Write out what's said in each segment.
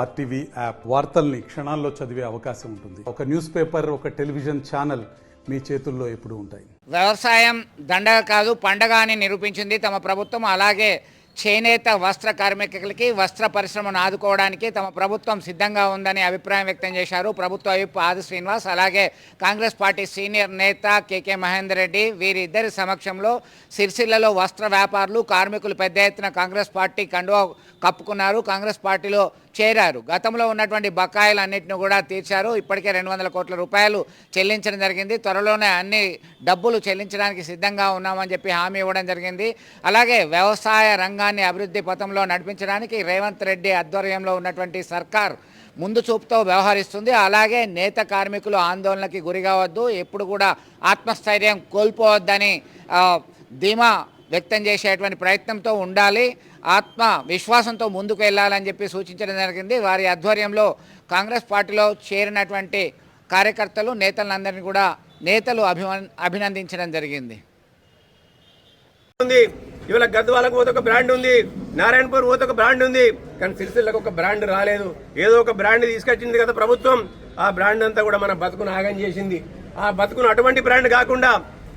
RTV app వార్తల్ని క్షణాల్లో చదివే అవకాశం ఉంటుంది. ఒక న్యూస్ పేపర్, ఒక టెలివిజన్ ఛానల్ మీ చేతుల్లో ఎప్పుడూ ఉంటాయి. వ్యవసాయం దండగ కాదు పండగ అని నిరూపించింది తమ ప్రభుత్వం. అలాగే చేనేత వస్త్ర కార్మికులకి వస్త్ర పరిశ్రమను ఆదుకోవడానికి తమ ప్రభుత్వం సిద్ధంగా ఉందని అభిప్రాయం వ్యక్తం చేశారు ప్రభుత్వ విప్ ఆది శ్రీనివాస్. అలాగే కాంగ్రెస్ పార్టీ సీనియర్ నేత కేకే మహేందర్ రెడ్డి. వీరిద్దరి సమక్షంలో సిరిసిల్లలో వస్త్ర వ్యాపారులు కార్మికులు పెద్ద ఎత్తున కాంగ్రెస్ పార్టీ కండువా కప్పుకున్నారు, కాంగ్రెస్ పార్టీలో చేరారు. గతంలో ఉన్నటువంటి బకాయిలన్నింటిని కూడా తీర్చారు. ఇప్పటికే 200 కోట్ల రూపాయలు చెల్లించడం జరిగింది. త్వరలోనే అన్ని డబ్బులు చెల్లించడానికి సిద్ధంగా ఉన్నామని చెప్పి హామీ ఇవ్వడం జరిగింది. అలాగే వ్యవసాయ రంగాన్ని అభివృద్ధి పథంలో నడిపించడానికి రేవంత్ రెడ్డి ఆధ్వర్యంలో ఉన్నటువంటి సర్కార్ ముందు చూపుతో వ్యవహరిస్తుంది. అలాగే నేత కార్మికులు ఆందోళనకి గురి కావద్దు, ఎప్పుడు కూడా ఆత్మస్థైర్యం కోల్పోవద్దని ధీమా వ్యక్తం చేసేటువంటి ప్రయత్నంతో ఉండాలి, ఆత్మ విశ్వాసంతో ముందుకు వెళ్ళాలని చెప్పి సూచించడం జరిగింది. వారి ఆధ్వర్యంలో కాంగ్రెస్ పార్టీలో చేరినటువంటి కార్యకర్తలు నేతలందరినీ కూడా నేతలు అభినందించడం జరిగింది. ఇవాళ గద్వాలకు పోతే ఒక బ్రాండ్ ఉంది, నారాయణపూర్ పోతే ఒక బ్రాండ్ ఉంది, కానీ సిరిసిల్లకు ఒక బ్రాండ్ రాలేదు. ఏదో ఒక బ్రాండ్ తీసుకొచ్చింది కదా ప్రభుత్వం. ఆ బ్రాండ్ అంతా కూడా మన బతుకును ఆగం చేసింది. ఆ బతుకును అటువంటి బ్రాండ్ కాకుండా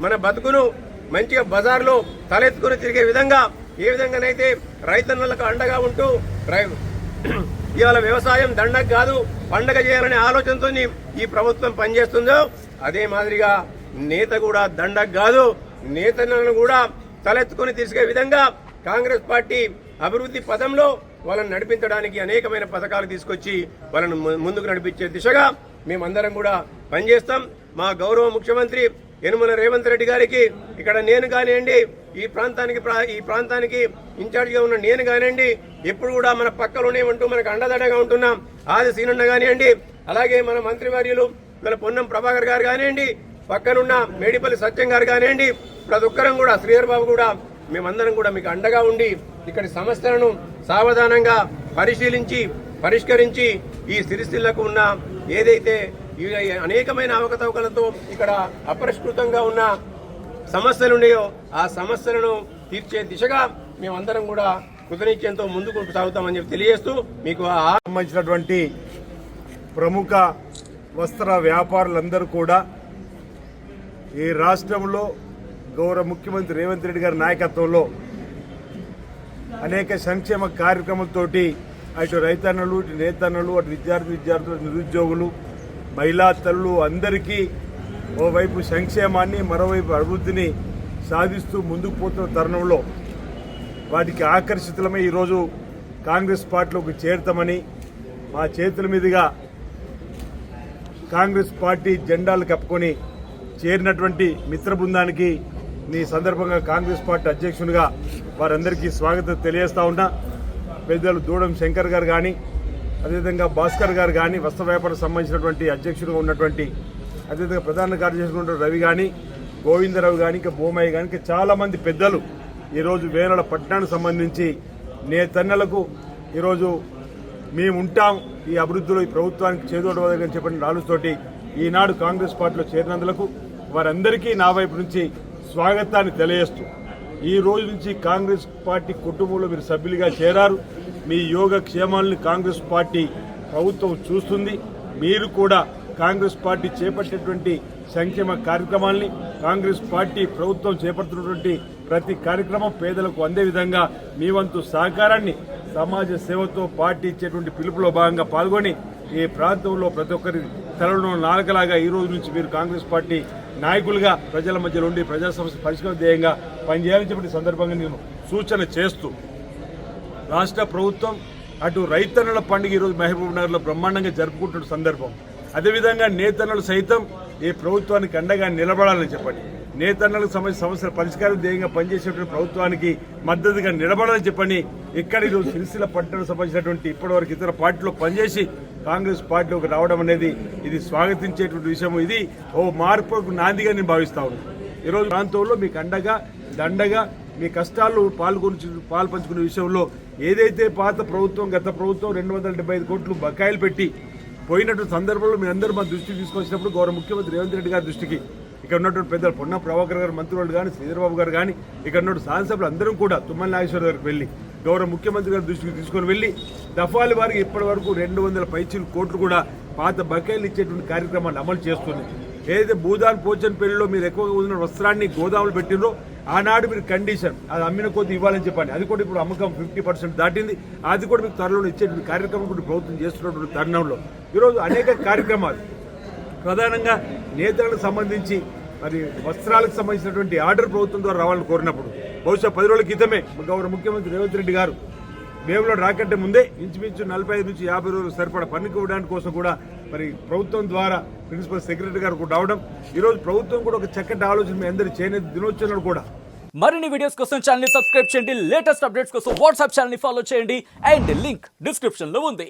మన బతుకును మంచిగా బజార్లో తలెత్తుకుని తిరిగే విధంగా, ఏ విధంగానైతే రైతన్నలకు అండగా ఉంటూ ఇవాళ వ్యవసాయం దండగ కాదు పండగ చేయాలనే ఆలోచనతో ఈ ప్రభుత్వం పనిచేస్తుందో, అదే మాదిరిగా నేత కూడా దండగ కాదు నేతలను కూడా తలెత్తుకుని తీసుకే విధంగా కాంగ్రెస్ పార్టీ అభివృద్ధి పదంలో వాళ్ళని నడిపించడానికి అనేకమైన పథకాలు తీసుకొచ్చి వాళ్ళను ముందుకు నడిపించే దిశగా మేమందరం కూడా పనిచేస్తాం. మా గౌరవ ముఖ్యమంత్రి యనుమల రేవంత్ రెడ్డి గారికి ఇక్కడ నేను కానివ్వండి, ఈ ప్రాంతానికి ఇన్ఛార్జిగా ఉన్న నేను కానివ్వండి, ఎప్పుడు కూడా మన పక్కలోనే ఉంటూ మనకు అండదండగా ఉంటున్నాం. ఆది సీనన్న కానివ్వండి, అలాగే మన మంత్రివర్యులు మన పొన్నం ప్రభాకర్ గారు కానివ్వండి, పక్కనున్న మేడిపల్లి సత్యం గారు కానివ్వండి, ప్రతి ఒక్కరం కూడా శ్రీధర్ బాబు కూడా మేమందరం కూడా మీకు అండగా ఉండి ఇక్కడి సమస్యలను సావధానంగా పరిశీలించి పరిష్కరించి ఈ సిరిసిల్లకు ఉన్న ఏదైతే అనేకమైన అవకతవకలతో ఇక్కడ అపరిష్కృతంగా ఉన్న సమస్యలు ఉన్నాయో ఆ సమస్యలను తీర్చే దిశగా మేమందరం కూడా కృతనిశ్చయంతో ముందుకు సాగుతామని చెప్పి తెలియజేస్తూ మీకు సంబంధించినటువంటి ప్రముఖ వస్త్ర వ్యాపారులందరూ కూడా ఈ రాష్ట్రంలో గౌరవ ముఖ్యమంత్రి రేవంత్ రెడ్డి గారి నాయకత్వంలో అనేక సంక్షేమ కార్యక్రమాలతోటి అటు రైతన్నలు, ఇటు నేతన్నలు, అటు విద్యార్థులు, నిరుద్యోగులు, మహిళా తల్లులు అందరికీ ఓవైపు సంక్షేమాన్ని మరోవైపు అభివృద్ధిని సాధిస్తూ ముందుకు పోతున్న తరుణంలో వాటికి ఆకర్షితులమై ఈరోజు కాంగ్రెస్ పార్టీలోకి చేరుతామని మా చేతుల మీదుగా కాంగ్రెస్ పార్టీ జెండాలు కప్పుకొని చేరినటువంటి మిత్ర బృందానికి ఈ సందర్భంగా కాంగ్రెస్ పార్టీ అధ్యక్షునిగా వారందరికీ స్వాగతం తెలియజేస్తా ఉన్నా. పెద్దలు దూడం శంకర్ గారు కానీ, అదేవిధంగా భాస్కర్ గారు కానీ, వస్త్ర వ్యాపారం సంబంధించినటువంటి అధ్యక్షుడిగా ఉన్నటువంటి, అదేవిధంగా ప్రధాన కార్యదర్శి ఉన్న రవి కానీ, గోవిందరావు కానీ, ఇంకా భూమయ్య కానీ, ఇంకా చాలా మంది పెద్దలు ఈరోజు వేనల పట్టణానికి సంబంధించి నేతన్నలకు ఈరోజు మేము ఉంటాం ఈ అభివృద్ధిలో ఈ ప్రభుత్వానికి చేదోడవదని చెప్పిన ఆలోచనతోటి ఈనాడు కాంగ్రెస్ పార్టీలో చేరినందులకు వారందరికీ నా వైపు నుంచి స్వాగతాన్ని తెలియజేస్తూ, ఈ రోజు నుంచి కాంగ్రెస్ పార్టీ కుటుంబంలో మీరు సభ్యులుగా చేరారు. మీ యోగక్షేమాలను కాంగ్రెస్ పార్టీ ప్రభుత్వం చూస్తుంది. మీరు కూడా కాంగ్రెస్ పార్టీ చేపట్టేటువంటి సంక్షేమ కార్యక్రమాల్ని, కాంగ్రెస్ పార్టీ ప్రభుత్వం చేపడుతున్నటువంటి ప్రతి కార్యక్రమం పేదలకు అందే విధంగా మీ వంతు సహకారాన్ని సమాజ సేవతో పార్టీ ఇచ్చేటువంటి పిలుపులో భాగంగా పాల్గొని ఈ ప్రాంతంలో ప్రతి ఒక్కరి తలలో నాలుకలాగా ఈ రోజు నుంచి మీరు కాంగ్రెస్ పార్టీ నాయకులుగా ప్రజల మధ్యలో ఉండి ప్రజా సమస్య పరిష్కార ధ్యేయంగా పనిచేయాలని చెప్పిన సందర్భంగా నేను సూచన చేస్తూ, రాష్ట్ర ప్రభుత్వం అటు రైతన్నల పండుగ ఈరోజు మహబూబ్ నగర్లో బ్రహ్మాండంగా జరుపుకుంటున్న సందర్భం, అదేవిధంగా నేతన్నలు సైతం ఈ ప్రభుత్వానికి అండగా నిలబడాలని చెప్పండి, నేతన్నలకు సంబంధించిన సమస్యల పరిష్కారం ధ్యేయంగా పనిచేసేటువంటి ప్రభుత్వానికి మద్దతుగా నిలబడాలని చెప్పని ఇక్కడ ఈరోజు సిరిసిల్ల పట్టణానికి సంబంధించినటువంటి ఇప్పటివరకు ఇతర పార్టీలో పనిచేసి కాంగ్రెస్ పార్టీలోకి రావడం అనేది ఇది స్వాగతించేటువంటి విషయం. ఇది ఓ మార్పుకు నాందిగా నేను భావిస్తా ఉన్నాను. ఈరోజు ప్రాంతంలో మీకు అండగా దండగా మీ కష్టాలు పాల్పంచుకునే విషయంలో ఏదైతే పాత ప్రభుత్వం గత ప్రభుత్వం 275 కోట్లు బకాయిలు పెట్టి పోయినటువంటి సందర్భంలో మీ అందరూ మా దృష్టికి తీసుకొచ్చినప్పుడు గౌరవ ముఖ్యమంత్రి రేవంత్ రెడ్డి గారి దృష్టికి ఇక్కడ ఉన్నటువంటి పెద్దలు పొన్నం ప్రభాకర్ గారు మంత్రులు కానీ, శ్రీధర్ బాబు గారు కానీ, ఇక్కడ ఉన్నటువంటి శాసనసభ్యులు అందరం కూడా తుమ్మల నాగేశ్వర గారికి వెళ్ళి గౌరవ ముఖ్యమంత్రి గారి దృష్టికి తీసుకొని వెళ్ళి దఫాల వారికి ఇప్పటి వరకు 200 పైచీల కోట్లు కూడా పాత బకాయిలు ఇచ్చేటువంటి కార్యక్రమాన్ని అమలు చేస్తుంది. ఏదైతే భూదాన్ పోచన్పల్లిలో మీరు ఎక్కువగా ఉన్న వస్త్రాన్ని గోదాములు పెట్టినరో ఆనాడు మీరు కండిషన్ అది అమ్మిన కొద్ది ఇవ్వాలని చెప్పండి. అది కూడా ఇప్పుడు అమ్మకం 50% దాటింది. అది కూడా మీకు త్వరలో ఇచ్చేటువంటి కార్యక్రమం కూడా ప్రభుత్వం చేస్తున్నటువంటి తరుణంలో ఈరోజు అనేక కార్యక్రమాలు ప్రధానంగా నేతలకు సంబంధించి మరి వస్త్రాలకు సంబంధించినటువంటి ఆర్డర్ ప్రభుత్వం ద్వారా రావాలని కోరినప్పుడు బహుశా 10 రోజుల క్రితమే గౌరవ ముఖ్యమంత్రి రేవంత్ రెడ్డి గారు వేవ్లో రాకంటే ముందే ఇంచుమించు 45 నుంచి 50 రోజులు సరిపడా పన్నుకు ఇవ్వడానికి కోసం కూడా మరి ప్రభుత్వం ద్వారా ప్రిన్సిపల్ సెక్రటరీ గారు రావడం, ఈరోజు ప్రభుత్వం కూడా ఒక చక్కటి ఆలోచన మీ అందరి చేనేత దినోత్సవం కూడా. మరిన్ని వీడియోస్ కోసం ఛానల్ ని సబ్స్క్రైబ్ చేయండి, లేటెస్ట్ అప్డేట్స్ కోసం వాట్సాప్ ఛానల్ ని ఫాలో చేయండి అండ్ లింక్ డిస్క్రిప్షన్ లో ఉంది.